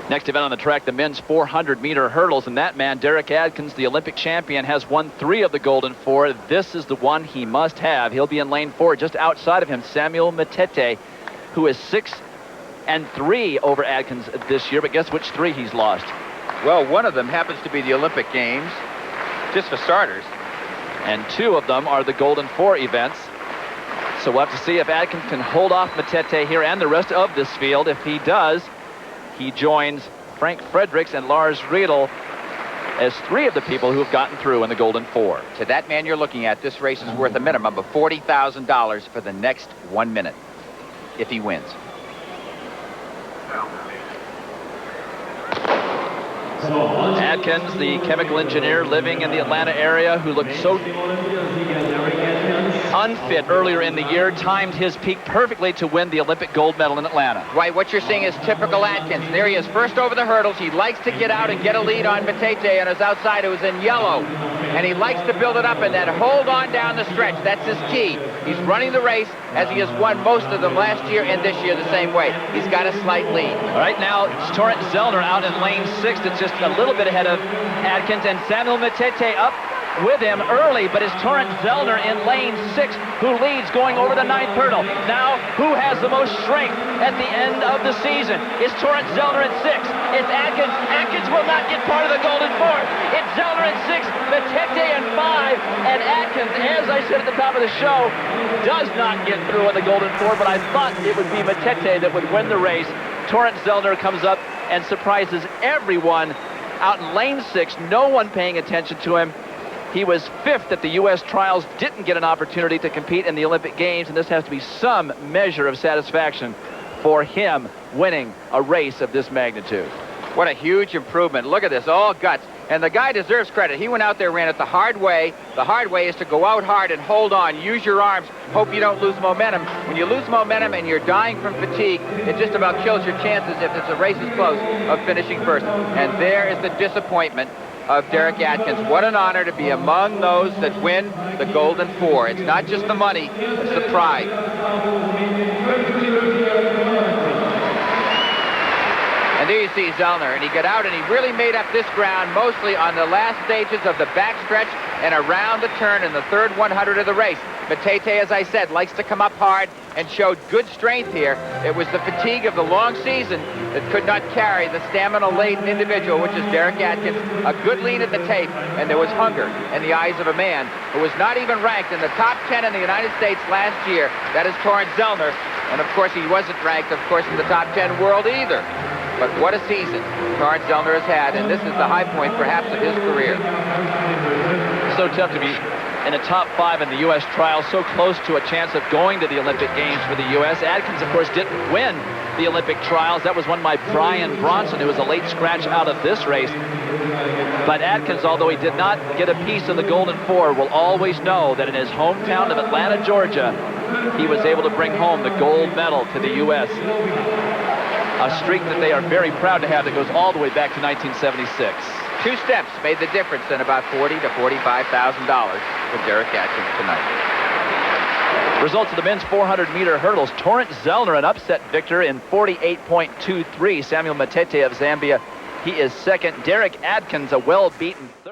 Next event on the track, the men's 400-meter hurdles, and that man, Derrick Adkins, the Olympic champion, has won 3 of the Golden 4. This is the one he must have. He'll be in lane 4. Just outside of him, Samuel Matete, who is 6-3 over Adkins this year, but guess which 3 he's lost? Well, one of them happens to be the Olympic Games, just for starters. And 2 of them are the Golden 4 events. So we'll have to see if Adkins can hold off Matete here and the rest of this field. If he does, he joins Frank Fredericks and Lars Riedel as 3 of the people who have gotten through in the Golden 4. To that man you're looking at, this race is worth a minimum of $40,000 for the next 1 minute, if he wins. Adkins, the chemical engineer living in the Atlanta area who looked so unfit earlier in the year, timed his peak perfectly to win the Olympic gold medal in Atlanta. Right, what you're seeing is typical Adkins. There he is, first over the hurdles. He likes to get out and get a lead on Matete on his outside, who's in yellow. And he likes to build it up and then hold on down the stretch. That's his key. He's running the race as he has won most of them last year and this year the same way. He's got a slight lead. Right now, it's Torrance Zellner out in lane 6. It's just a little bit ahead of Adkins, and Samuel Matete up with him early, but it's Torrance Zellner in lane 6 who leads going over the 9th hurdle. Now, who has the most strength at the end of the season? It's Torrance Zellner in 6. It's Adkins. Adkins will not get part of the Golden 4. It's Zellner in 6, Matete in 5, and Adkins, as I said at the top of the show, does not get through in the Golden 4, but I thought it would be Matete that would win the race. Torrance Zellner comes up and surprises everyone out in lane 6, no one paying attention to him. He was 5th at the U.S. trials, didn't get an opportunity to compete in the Olympic Games, and this has to be some measure of satisfaction for him winning a race of this magnitude. What a huge improvement. Look at this, all guts. And the guy deserves credit. He went out there, ran it the hard way. The hard way is to go out hard and hold on. Use your arms. Hope you don't lose momentum. When you lose momentum and you're dying from fatigue, it just about kills your chances, if the race is close, of finishing first. And there is the disappointment of Derrick Adkins. What an honor to be among those that win the Golden 4. It's not just the money, it's the pride. And there you see Zellner, and he got out and he really made up this ground mostly on the last stages of the backstretch and around the turn in the third 100 of the race. Matete, as I said, likes to come up hard and showed good strength here. It was the fatigue of the long season that could not carry the stamina-laden individual, which is Derrick Adkins. A good lead at the tape, and there was hunger in the eyes of a man who was not even ranked in the top 10 in the United States last year. That is Torrance Zellner, and of course he wasn't ranked, of course, in the top 10 world either. But what a season Torrance Zellner has had, and this is the high point, perhaps, of his career. So tough to be in the top 5 in the U.S. trials, so close to a chance of going to the Olympic Games for the U.S. Adkins, of course, didn't win the Olympic trials. That was won by Brian Bronson, who was a late scratch out of this race. But Adkins, although he did not get a piece of the Golden 4, will always know that in his hometown of Atlanta, Georgia, he was able to bring home the gold medal to the U.S. A streak that they are very proud to have that goes all the way back to 1976. 2 steps made the difference in about $40,000 to $45,000 for Derrick Adkins tonight. Results of the men's 400-meter hurdles. Torrance Zellner, an upset victor in 48.23. Samuel Matete of Zambia, he is second. Derrick Adkins, a well-beaten third.